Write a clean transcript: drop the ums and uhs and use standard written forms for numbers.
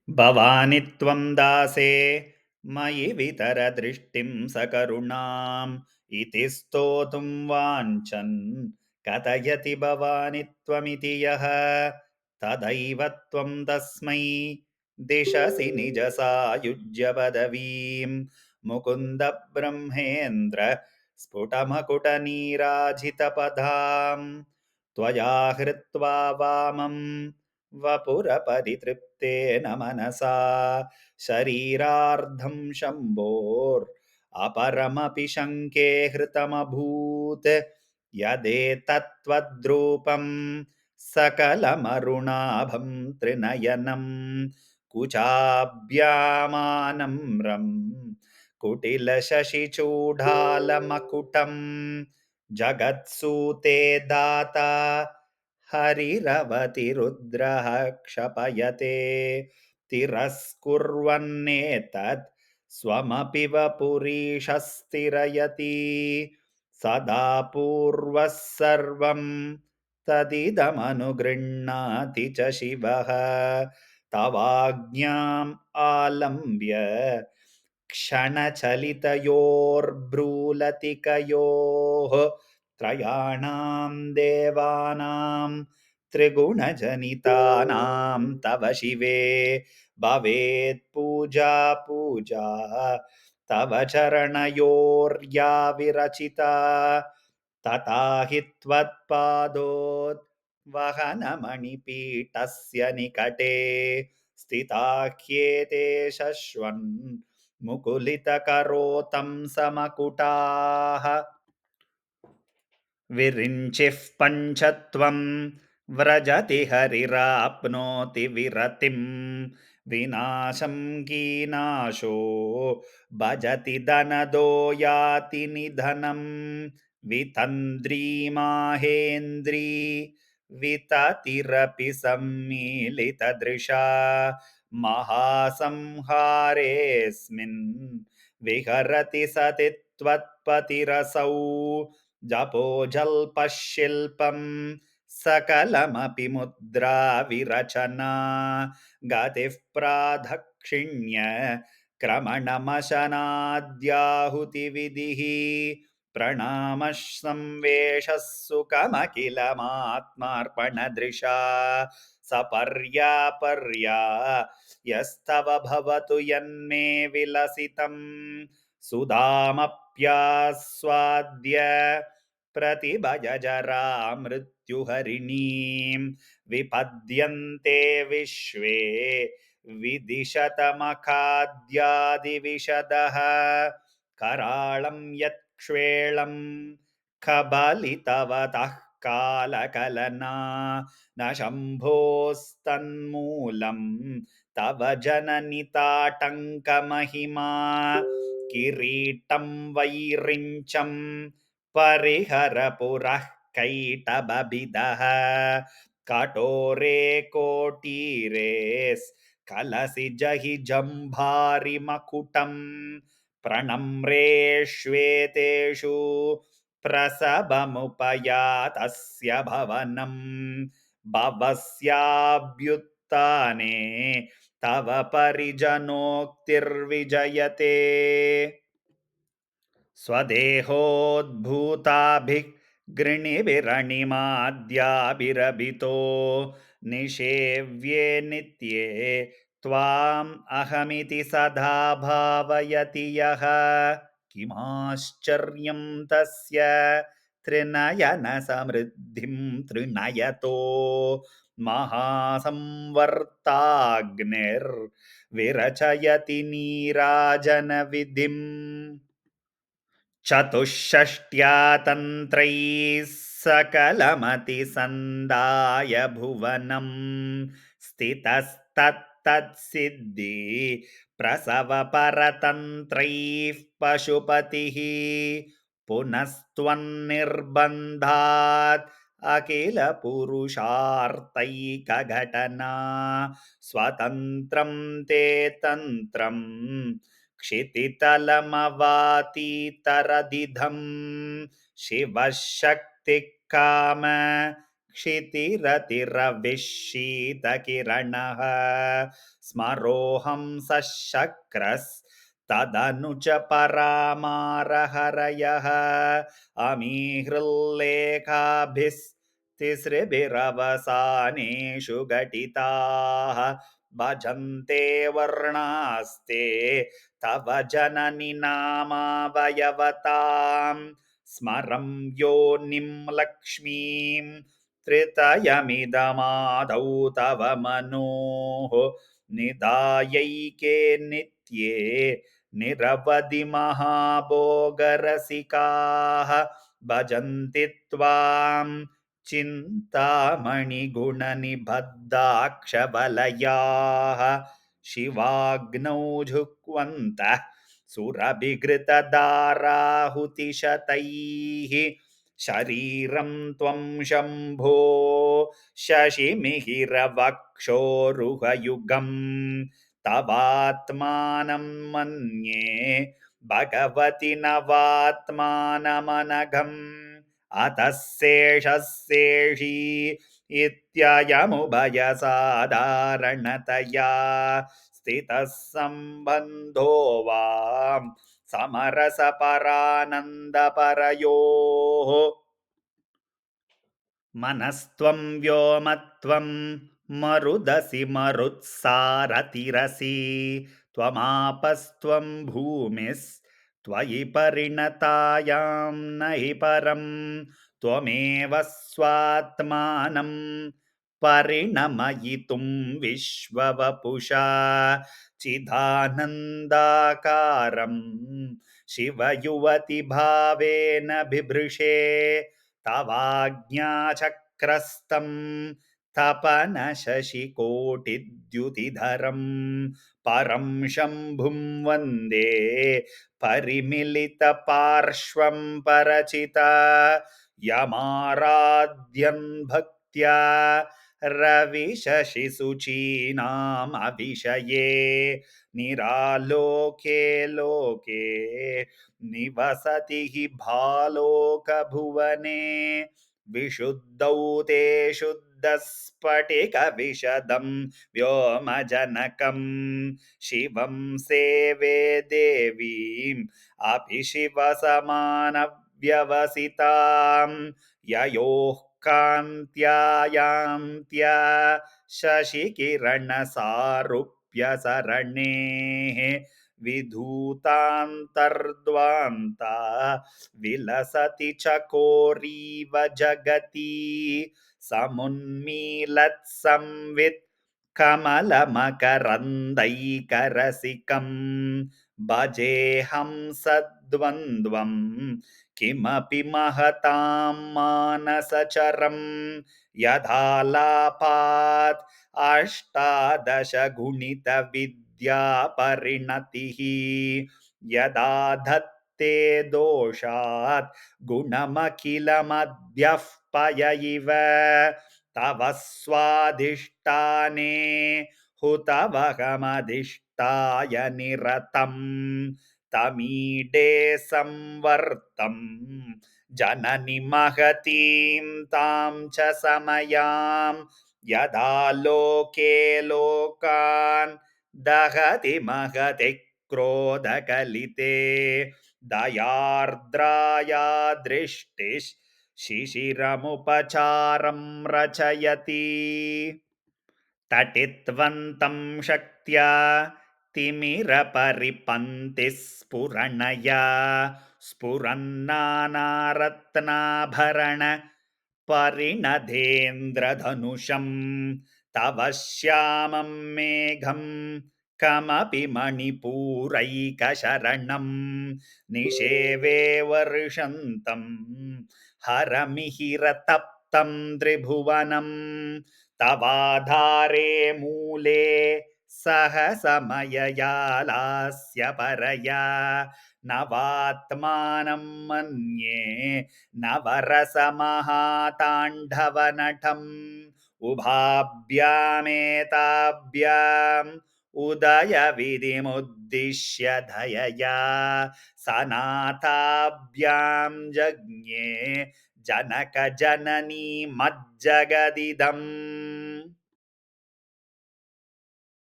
भवानि त्वं दासे मयि वितरदृष्टिं सकरुणाम् इति स्तोतुं वाञ्छन् कथयति भवानि त्वमिति यः तदैव त्वं तस्मै दिशसि निजसायुज्य पदवीं मुकुन्द ब्रह्मेन्द्र स्फुटमकुटनीराजितपदां त्वया हृत्वा वामम् वपुरपरितृप्तेन मनसा शरीरार्धं शम्भोर् अपरमपि शङ्के हृतमभूत् यदेतत्त्वद्रूपं सकलमरुणाभं त्रिनयनं कुचाभ्यामानम्रं कुटिलशशिचूडालमकुटं जगत्सूते दाता हरिरवतिरुद्रः क्षपयते तिरस्कुर्वन्नेतत् स्वमपि वपुरीशस्तिरयति सदा पूर्वः सर्वं तदिदमनुगृह्णाति च शिवः तवाज्ञाम् आलम्ब्य क्षणचलितयोर्भ्रूलतिकयोः त्रयाणां देवानां त्रिगुणजनितानां तव शिवे भवेत् पूजा पूजा तव चरणयोर्या विरचिता तथा हि त्वत्पादोद्वहनमणिपीठस्य निकटे स्थिता ह्येते शश्वन् मुकुलितकरोतं समकुटाः विरिञ्चिः पञ्चत्वं व्रजति हरिराप्नोति विरतिं विनाशं कीनाशो भजति धनदो याति निधनं वितन्द्री माहेन्द्री विततिरपि सम्मीलितदृशा महासंहारेऽस्मिन् विहरति सति त्वत्पतिरसौ जपो जल्पशिल्पं सकलमपि मुद्रा विरचना गतिः प्रादक्षिण्य क्रमणमशनाद्याहुतिविधिः प्रणामः संवेशः सुखमखिलमात्मार्पणदृशा सपर्यापर्या यस्तव भवतु यन्मे विलसितं सुधामप्यास्वाद्य प्रतिभजरा मृत्युहरिणीं विपद्यन्ते विश्वे विदिशतमखाद्यादिविशदः कराळं यत्क्ष्वेळं कबलितवतः कालकलना न शम्भोस्तन्मूलं तव जननिताटङ्कमहिमा किरीटं वैरिञ्चं परिहरपुरः कैटबभिदः कटोरे कोटीरे स्खलसि जहि जम्भारिमकुटं प्रणम्रेष्वेतेषु प्रसभमुपयातस्य भवनं भवस्याभ्युत्थाने तव परिजनोक्तिर्विजयते स्वदेहोद्भूताभिः गृणिभिरणिमाद्याभिरभितो निषेव्ये नित्ये त्वाम् अहमिति सदा भावयति यः किमाश्चर्यं तस्य त्रिनयनसमृद्धिं त्रिनयतो महासंवर्ताग्निर्विरचयति नीराजनविधिम् चतुष्षष्ट्या तन्त्रैः सकलमतिसन्धाय भुवनं स्थितस्तत्तत्सिद्धि प्रसवपरतन्त्रैः पशुपतिः पुनस्त्वन्निर्बन्धात् अखिलपुरुषार्थैकघटना स्वतन्त्रं ते तन्त्रम् क्षितितलमवातीतरदिधं शिवः शक्तिः काम क्षितिरतिरविशीतकिरणः स्मरोऽहं सशक्रस्तदनु च परामारहरयः अमीहृल्लेखाभिस्तिसृभिरवसानेषु घटिताः भजन्ते वर्णास्ते तव जननि नामावयवताम् स्मरं योनिं लक्ष्मीं त्रितयमिदमादौ तव मनोः निदायैके नित्ये निरवधि महाभोगरसिकाः भजन्ति त्वां चिन्तामणिगुणनिबद्धाक्षवलयाः शिवाग्नौ झुक्वन्तः सुरभिघृतदाराहुतिशतैः शरीरं त्वं शम्भो शशिमिहिरवक्षोरुहयुगं तवात्मानं मन्ये भगवति नवात्मानमनघम् अतः शेषशेषी इत्ययमुभयसाधारणतया स्थितः सम्बन्धो वां समरसपरानन्दपरयोः मनस्त्वं व्योमत्वं मरुदसि मरुत्सारतिरसि त्वमापस्त्वं भूमिस्त्वयि परिणतायां न हि परं त्वमेव स्वात्मानं परिणमयितुं विश्ववपुषा चिदानन्दाकारं शिवयुवतिभावेन बिभृशे तवाज्ञाचक्रस्तं तपनशशिकोटिद्युतिधरं परं शम्भुं वन्दे परिमिलितपार्श्वं परचिता यमाराध्यं भक्त्या रविशशिशुचीनामभिषये निरालोके लोके निवसति हि भालोकभुवने विशुद्धौ ते शुद्धस्फटिकविशदं व्योमजनकं शिवं सेवे देवीम् अपि शिवसमानव्यवसितां ययोः कान्त्यायान्त्या शशिकिरणसारूप्यसरणेः विधूतान्तर्द्वान्ता विलसति चकोरीव जगति समुन्मीलत्संवित् कमलमकरन्दैकरसिकं भजेऽहं सद्वन्द्वं किमपि महतां मानसचरं यथालापात् अष्टादशगुणितविद्यापरिणतिः यदा धत्ते दोषात् गुणमखिलमद्यः पय इव तव स्वाधिष्ठाने हुतवहमधिष्ठाय निरतं तमीडे संवर्तं जननि महतीं तां च समयां यदा लोके लोकान् दहति महति क्रोधकलिते दयार्द्राया दृष्टिः शिशिरमुपचारं रचयति तटित्वन्तं शक्त्या तिमिरपरिपन्तिः स्फुरणया स्फुरन्नानारत्नाभरण परिणधेन्द्रधनुषं तव श्यामं मेघं कमपि मणिपूरैकशरणं निषेवे वर्षन्तं हरमिहिरतप्तं त्रिभुवनं तवाधारे मूले सहसमययालास्य परया नवात्मानं मन्ये नवरसमहाताण्डवनटम् उभाभ्यामेताभ्याम् उदयविधिमुद्दिश्य धयया सनाथाभ्यां जज्ञे जनकजननी मज्जगदिदम्